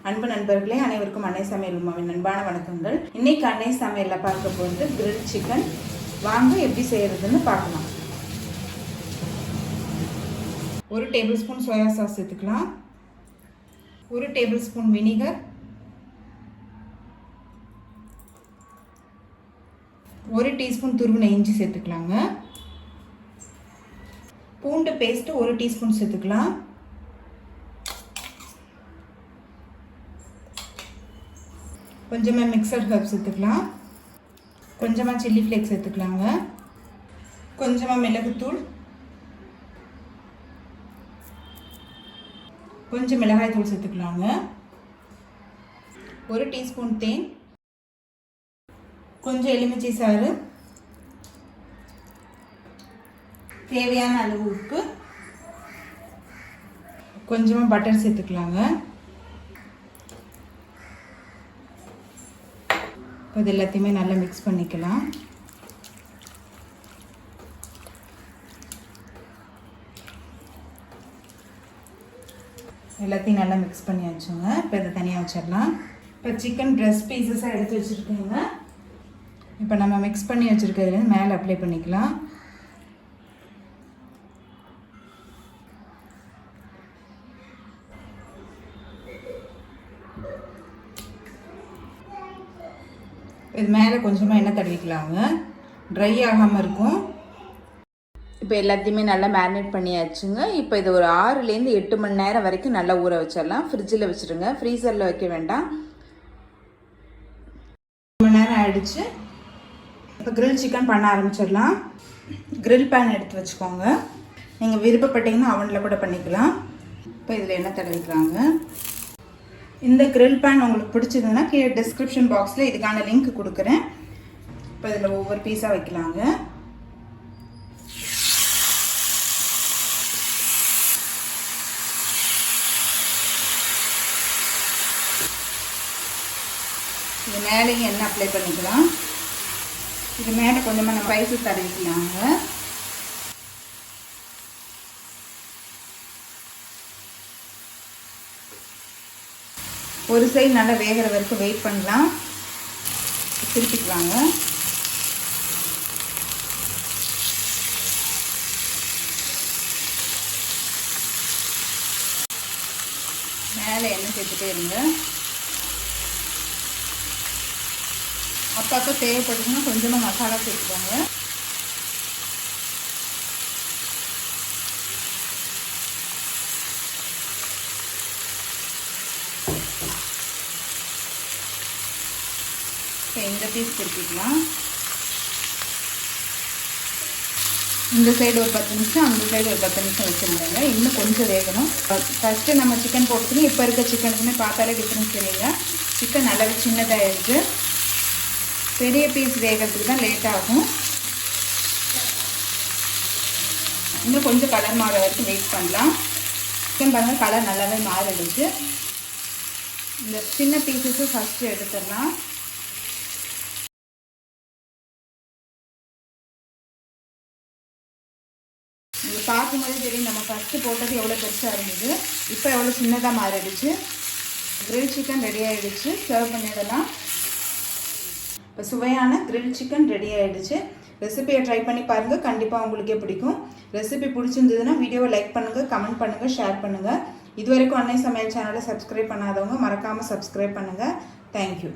அன்பு நண்பர்களே, அனைவருக்கும் அன்னை சமையல் உமாவின் அன்பான வணக்கங்கள். இன்னைக்கு அன்னை சமையலில் பார்க்க போகிறது கிரில் சிக்கன். வாங்க எப்படி செய்கிறதுன்னு பார்க்கலாம். 1 டேபிள் ஸ்பூன் சோயா சாஸ் சேர்த்துக்கலாம். 1 டேபிள் ஸ்பூன் வினிகர், 1 டீஸ்பூன் துருவின இஞ்சி சேர்த்துக்கலாங்க. பூண்டு பேஸ்ட்டு 1 டீஸ்பூன் சேர்த்துக்கலாம். கொஞ்சமாக மிக்சட் ஹர்ப்ஸ் சேர்த்துக்கலாம். கொஞ்சமாக சில்லி ஃப்ளேக்ஸ் சேர்த்துக்கலாங்க. கொஞ்சமாக மிளகுத்தூள், கொஞ்சம் மிளகாய் தூள் சேர்த்துக்கலாங்க. 1 டீஸ்பூன் தேன், கொஞ்சம் எலுமிச்சை சாறு, தேவையான அளவு உப்பு, கொஞ்சமாக பட்டர் சேர்த்துக்கலாங்க. இப்போ இது எல்லாத்தையுமே நல்லா மிக்ஸ் பண்ணிக்கலாம். எல்லாத்தையும் நல்லா மிக்ஸ் பண்ணியாச்சுங்க. இப்போ இதை தனியாக வச்சிடலாம். இப்போ சிக்கன் ப்ரெஸ்ட் பீசஸாக எடுத்து வச்சுருக்கேங்க. இப்போ நம்ம மிக்ஸ் பண்ணி வச்சுருக்கிறதுலேருந்து மேலே அப்ளை பண்ணிக்கலாம். இது மேலே கொஞ்சமாக எண்ணெய் தடவிக்கலாங்க, ட்ரை ஆகாமல் இருக்கும். இப்போ எல்லாத்தையுமே நல்லா மேரினேட் பண்ணியாச்சுங்க. இப்போ இது ஒரு 6லேருந்து 8 மணி நேரம் வரைக்கும் நல்லா ஊற வச்சிடலாம். ஃப்ரிட்ஜில் வச்சுருங்க, ஃப்ரீசரில் வைக்க வேண்டாம். 1 மணி நேரம் ஆகிடுச்சு. இப்போ கிரில் சிக்கன் பண்ண ஆரம்பிச்சிடலாம். கிரில் பேன் எடுத்து வச்சுக்கோங்க. நீங்கள் விருப்பப்பட்டீங்கன்னா அவனில் கூட பண்ணிக்கலாம். இப்போ இதில் எண்ணெய் தடவிக்கிறாங்க. இந்த கிரில் பேன் உங்களுக்கு பிடிச்சதுன்னா கீழே டிஸ்கிரிப்ஷன் பாக்ஸில் இதுக்கான லிங்க் கொடுக்குறேன். இப்போ இதில் ஒவ்வொரு பீஸாக வைக்கலாங்க. இது மேலேயும் எண்ணெய் அப்ளை பண்ணிக்கலாம். இது மேலே கொஞ்சமாக நம்ம ஸ்பைசஸ் தடவிக்கலாங்க. ஒரு சைடு நல்லா வேகிற வரைக்கும் வெயிட் பண்ணலாம். திருப்பிக்கலாங்க. மேலே எண்ணெய் சேர்த்துட்டே இருங்க. அப்பப்போ தேவைப்படுதுன்னா கொஞ்சமாக மசாலா சேர்த்துக்கோங்க. இந்த பீஸ் திருப்பிக்கலாம். இந்த சைடு ஒரு 10 நிமிஷம், அந்த சைடு ஒரு 10 நிமிஷம் வச்சுருந்தாங்க. இன்னும் கொஞ்சம் வேகணும். ஃபஸ்ட்டு நம்ம சிக்கன் போட்டுக்கணும். இப்போ இருக்க சிக்கனுக்குமே பார்த்தாலே டிஃப்ரென்ஸ் தெரியுங்க. சிக்கன் நல்லாவே சின்னதாக இருக்குது. பெரிய பீஸ் வேகிறதுக்கு தான் லேட் ஆகும். இன்னும் கொஞ்சம் கலர் மாற வரைக்கும் வெயிட் பண்ணலாம். சிக்கன் பாருங்கள், கலர் நல்லாவே மாறிடுச்சு. இந்த சின்ன பீஸஸும் ஃபஸ்ட்டு எடுத்துடலாம். இது பார்க்கும்போது தெரியும் நம்ம ஃபஸ்ட்டு போட்டது எவ்வளோ பெருசாக இருந்தது, இப்போ எவ்வளோ சின்னதாக மாறிடுச்சு. கிரில் சிக்கன் ரெடி ஆகிடுச்சு. சர்வ் பண்ணிடலாம். இப்போ சுவையான கிரில் சிக்கன் ரெடி ஆகிடுச்சு. ரெசிபியை ட்ரை பண்ணி பாருங்கள், கண்டிப்பாக உங்களுக்கே பிடிக்கும். ரெசிபி பிடிச்சிருந்ததுன்னா வீடியோவை லைக் பண்ணுங்கள், கமெண்ட் பண்ணுங்கள், ஷேர் பண்ணுங்கள். இது வரைக்கும் அன்னை சமையல் சேனலை சப்ஸ்கிரைப் பண்ணாதவங்க மறக்காமல் சப்ஸ்கிரைப் பண்ணுங்கள். தேங்க்யூ.